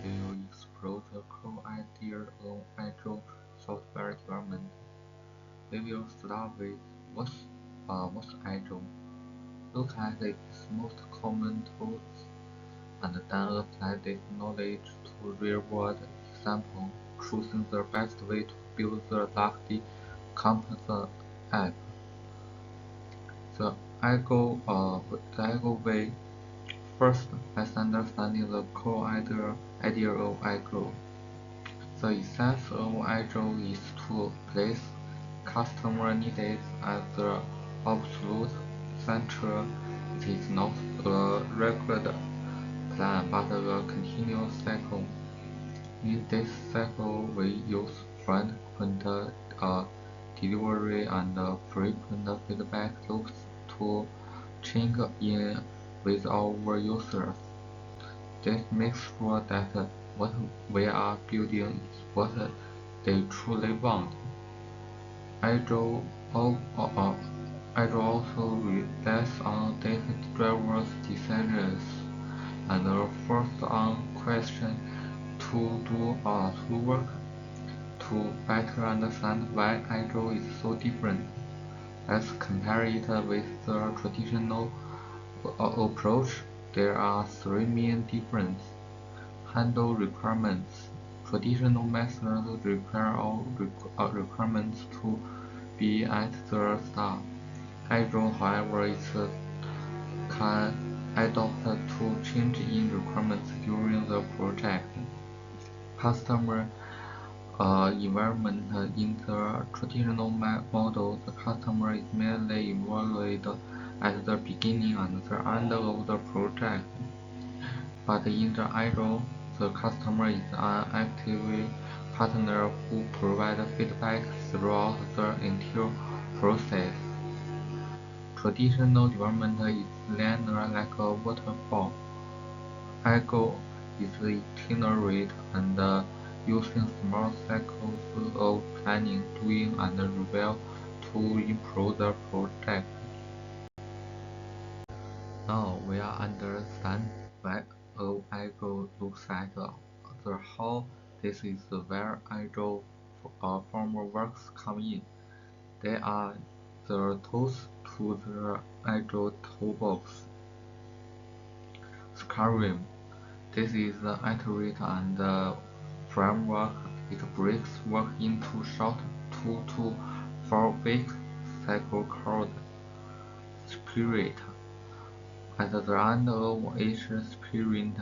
we will explore the core idea of agile software development. We will start with what's agile. Look at its most common tools and then apply this knowledge to real-world example, choosing the best way to build the lofty complex app. The agile way. First, let's understand the core idea of agile. The essence of agile is to place customer needs at the absolute center. It is not a regular plan but a continuous cycle. In this cycle, we use frequent delivery and frequent feedback loops to check in with our users. This makes sure that what we are building is what they truly want. Agile also relies on data-driven decisions and first on question to work. To better understand why Agile is so different, let's compare it with the traditional approach. There are three main differences. Handle requirements. Traditional methods require all requirements to be at the start. Agile, however, can adopt to change in requirements during the project. Customer environment. In the traditional model, the customer is merely evaluated at the beginning and the end of the project. But in the Agile, the customer is an active partner who provides feedback throughout the entire process. Traditional development is linear like a waterfall. Agile is itinerant and using small cycles of planning, doing, and review to improve the project. Now we are understand why Agile looks like the how. This is where Agile frameworks come in. They are the tools to the Agile toolbox. Scrum. This is the iterate and framework. It breaks work into short 2 to 4 week cycle called sprint. At the end of each sprint,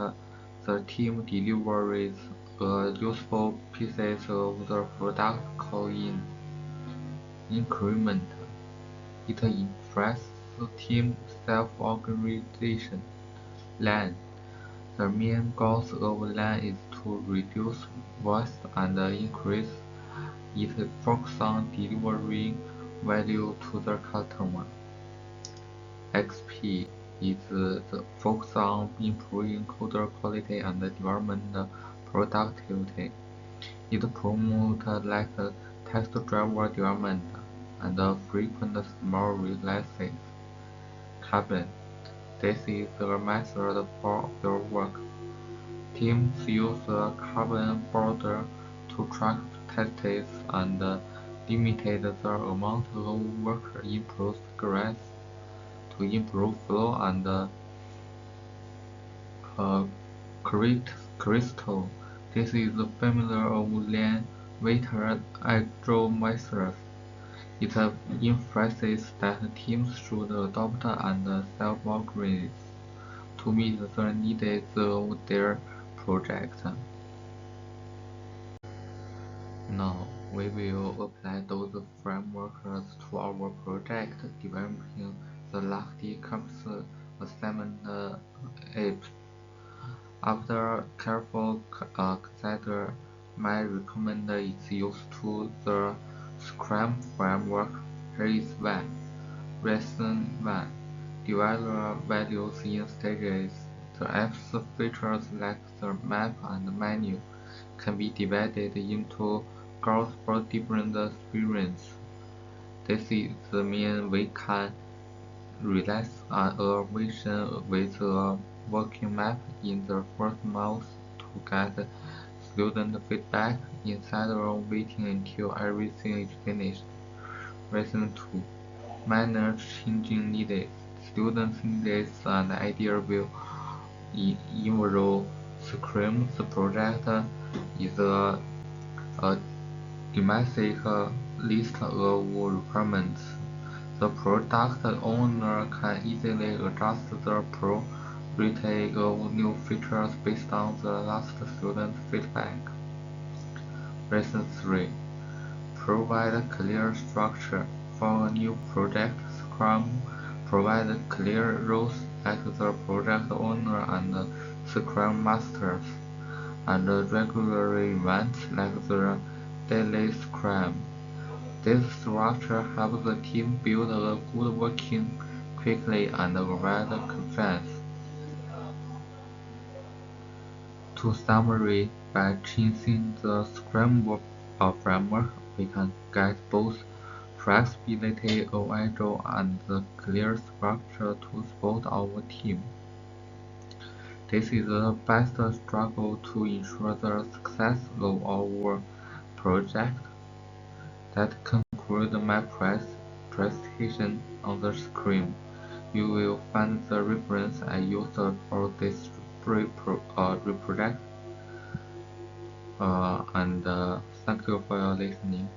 the team delivers useful pieces of the product called in increment. It improves team self-organization. Lean. The main goal of Lean is to reduce waste and increase its focus on delivering value to the customer. XP is the focus on improving code quality and development productivity. It promotes like test-driven development and frequent small releases. Kanban. This is a method for your work. Teams use a Kanban board to track tasks and limit the amount of work in progress to improve flow and crystal. This is familiar of Lean weighted agile methods. It emphasizes that teams should adopt and self-organize to meet the needs of their project. Now we will apply those frameworks to our project, developing the lofty campus assignment apps. After careful consider, my recommend is used to the Scrum framework. Here is one. Lesson 1. Divide values in stages. The app's features like the map and menu can be divided into goals for different sprints. This means we can realize a vision with a working map in the first month get student feedback instead of waiting until everything is finished. Reason 2. Minor changing needed. Students' needs and ideas will evolve. Scrum's project is a schematic list of requirements. The product owner can easily adjust the priority of new features based on the last student feedback. Reason 3. Provide clear structure. For a new project, Scrum provides clear roles at the project owner and Scrum Masters, and regular events like the daily Scrum. This structure helps the team build a good working quickly and provide confidence. To summarize, by changing the Scrum framework, we can get both flexibility of Agile and the clear structure to support our team. This is the best struggle to ensure the success of our project. That concludes my presentation on the screen. You will find the reference I used for this project. And thank you for your listening.